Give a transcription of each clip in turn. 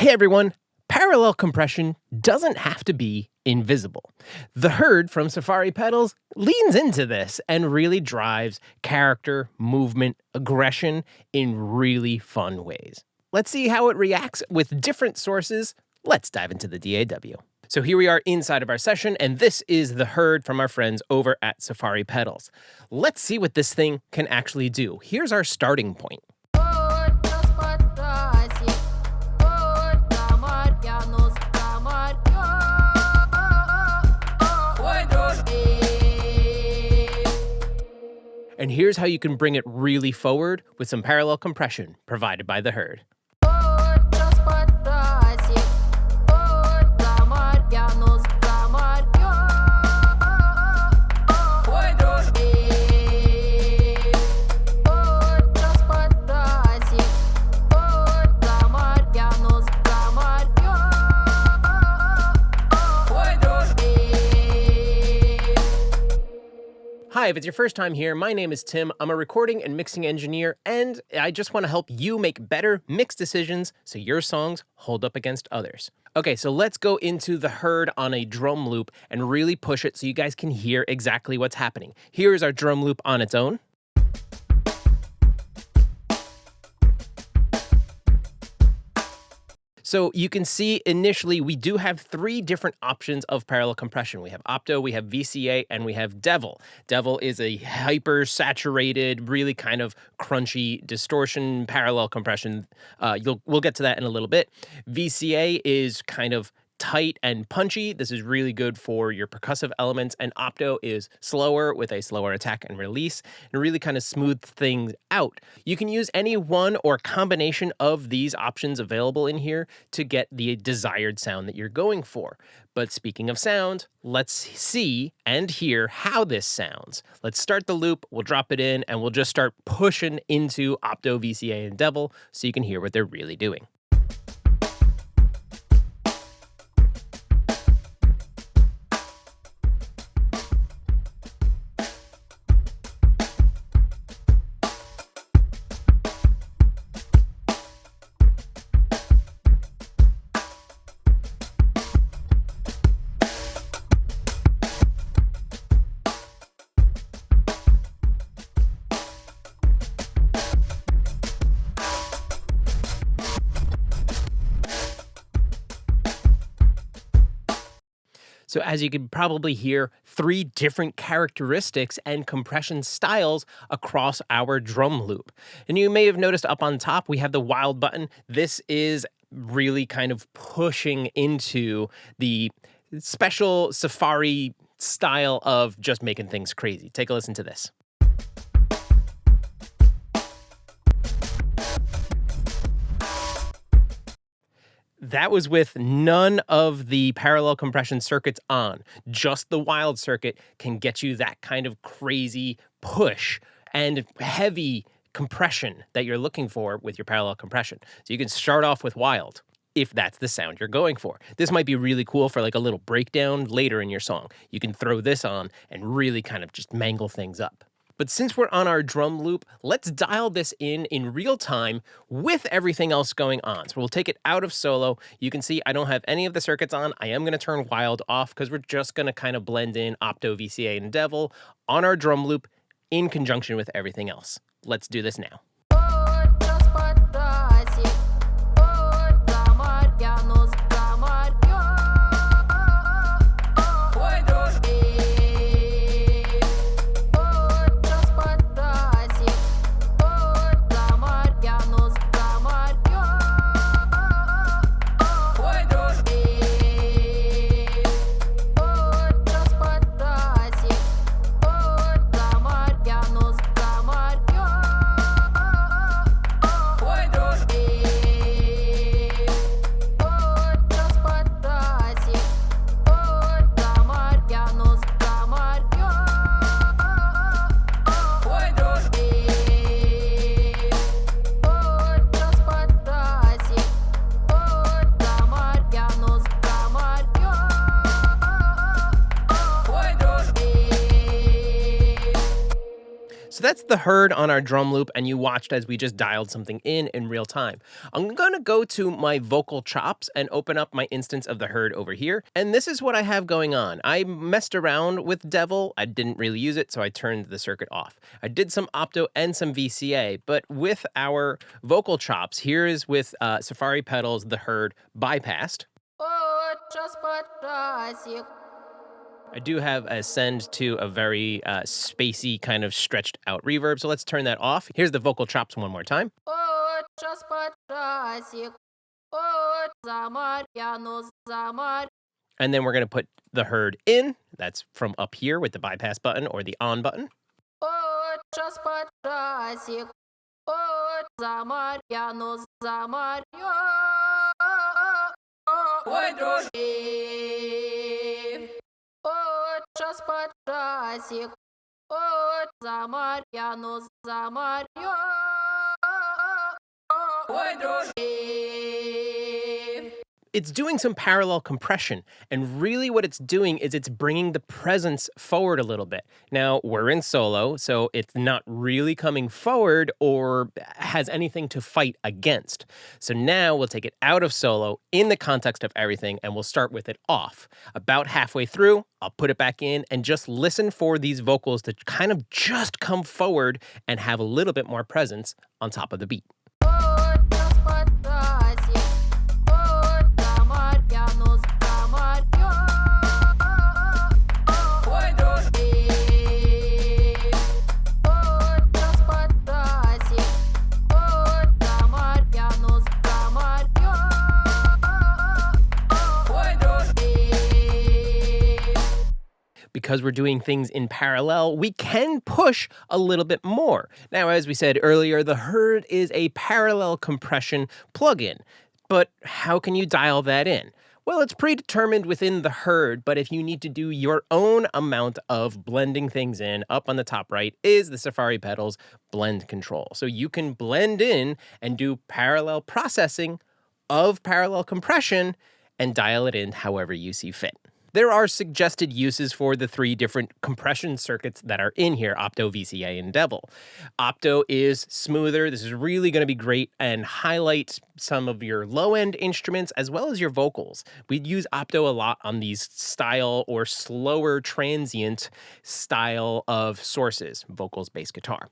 Hey everyone, parallel compression doesn't have to be invisible. The Herd from Safari Pedals leans into this and really drives character, movement, aggression in really fun ways. Let's see how it reacts with different sources. Let's dive into the DAW. So here we are inside of our session, and this is The Herd from our friends over at Safari Pedals. Let's see what this thing can actually do. Here's our starting point. And here's how you can bring it really forward with some parallel compression provided by The Herd. Hi, if it's your first time here, my name is Tim. I'm a recording and mixing engineer, and I just want to help you make better mix decisions so your songs hold up against others. Okay, so let's go into The Herd on a drum loop and really push it so you guys can hear exactly what's happening. Here is our drum loop on its own. So you can see initially we do have three different options of parallel compression. We have Opto, we have VCA, and we have Devil. Devil is a hyper saturated, really kind of crunchy distortion parallel compression. We'll get to that in a little bit. VCA is kind of tight and punchy. This is really good for your percussive elements, and Opto is slower with a slower attack and release and really kind of smooth things out. You can use any one or combination of these options available in here to get the desired sound that you're going for. But speaking of sound, let's see and hear how this sounds. Let's start the loop, we'll drop it in, and we'll just start pushing into Opto, VCA, and Devil so you can hear what they're really doing. So as you can probably hear, three different characteristics and compression styles across our drum loop. And you may have noticed up on top, we have the wild button. This is really kind of pushing into the special Safari style of just making things crazy. Take a listen to this. That was with none of the parallel compression circuits on. Just the wild circuit can get you that kind of crazy push and heavy compression that you're looking for with your parallel compression. So you can start off with wild if that's the sound you're going for. This might be really cool for like a little breakdown later in your song. You can throw this on and really kind of just mangle things up. But since we're on our drum loop, let's dial this in real time with everything else going on. So we'll take it out of solo. You can see I don't have any of the circuits on. I am going to turn wild off because we're just going to kind of blend in Opto, VCA, and Devil on our drum loop in conjunction with everything else. Let's do this now. the herd on our drum loop and you watched as we just dialed something in real time. I'm gonna go to my vocal chops and open up my instance of the herd over here. And this is what I have going on. I messed around with Devil. I didn't really use it, so I turned the circuit off. I did some opto and some VCA, but with our vocal chops, here is with Safari Pedals, the herd bypassed. I do have a send to a very spacey kind of stretched out reverb, so let's turn that off. Here's the vocal chops one more time. And then we're going to put the herd in. That's from up here with the bypass button or the on button. It's doing some parallel compression, and really what it's doing is it's bringing the presence forward a little bit. Now, we're in solo, so it's not really coming forward or has anything to fight against. So now we'll take it out of solo in the context of everything, and we'll start with it off. About halfway through, I'll put it back in and just listen for these vocals to kind of just come forward and have a little bit more presence on top of the beat. Because we're doing things in parallel, we can push a little bit more. Now, as we said earlier, the herd is a parallel compression plugin. But how can you dial that in? Well, it's predetermined within the herd, but if you need to do your own amount of blending things in, up on the top right is the Safari Pedals blend control. So you can blend in and do parallel processing of parallel compression and dial it in however you see fit. There are suggested uses for the three different compression circuits that are in here, Opto, VCA, and Devil. Opto is smoother. This is really going to be great and highlight some of your low-end instruments as well as your vocals. We'd use Opto a lot on these style or slower transient style of sources, vocals, bass, guitar.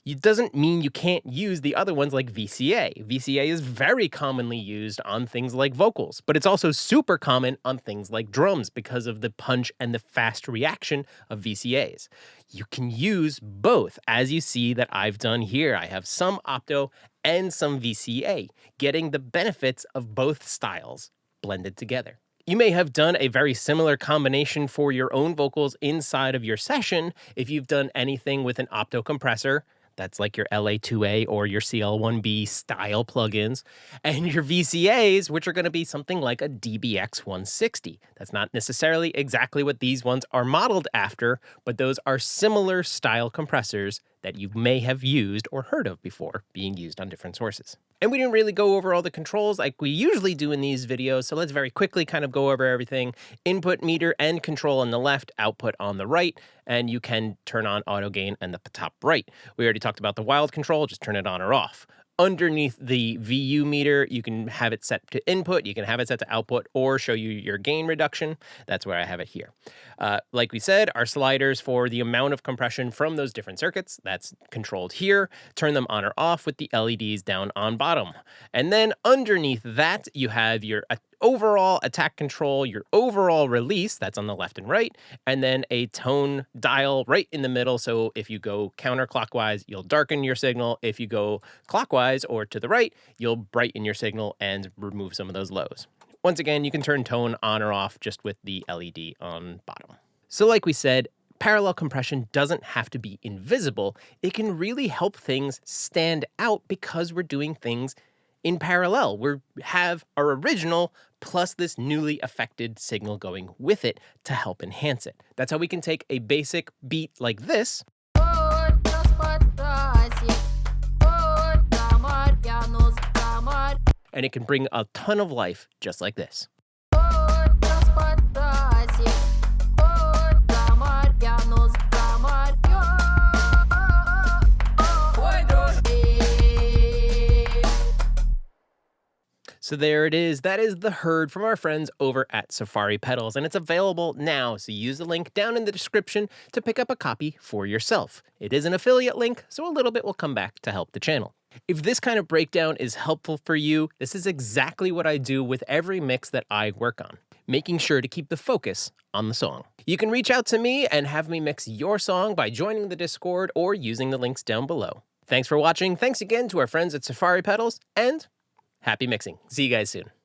It doesn't mean you can't use the other ones like VCA. VCA is very commonly used on things like vocals, but it's also super common on things like drums because of the punch and the fast reaction of VCAs. You can use both, as you see that I've done here. I have some Opto and some VCA, getting the benefits of both styles blended together. You may have done a very similar combination for your own vocals inside of your session if you've done anything with an Opto compressor. That's like your LA2A or your CL1B style plugins, and your VCAs, which are going to be something like a DBX 160. That's not necessarily exactly what these ones are modeled after, but those are similar style compressors that you may have used or heard of before being used on different sources. And we didn't really go over all the controls like we usually do in these videos, so let's very quickly kind of go over everything. Input meter and control on the left, output on the right, and you can turn on auto gain in the top right. We already talked about the wild control, just turn it on or off. Underneath the VU meter, you can have it set to input, you can have it set to output, or show you your gain reduction. That's where I have it here. Like we said, our sliders for the amount of compression from those different circuits, that's controlled here. Turn them on or off with the LEDs down on bottom. And then underneath that, you have your overall attack control, your overall release, that's on the left and right, and then a tone dial right in the middle. So if you go counterclockwise, you'll darken your signal. If you go clockwise or to the right, you'll brighten your signal and remove some of those lows. Once again, you can turn tone on or off just with the LED on bottom. So like we said, parallel compression doesn't have to be invisible. It can really help things stand out because we're doing things in parallel. We have our original plus this newly affected signal going with it to help enhance it. That's how we can take a basic beat like this and it can bring a ton of life just like this. So there it is. That is the herd from our friends over at Safari Pedals, and it's available now. So use the link down in the description to pick up a copy for yourself. It is an affiliate link, so a little bit will come back to help the channel. If this kind of breakdown is helpful for you, this is exactly what I do with every mix that I work on, making sure to keep the focus on the song. You can reach out to me and have me mix your song by joining the Discord or using the links down below. Thanks for watching. Thanks again to our friends at Safari Pedals, and happy mixing. See you guys soon.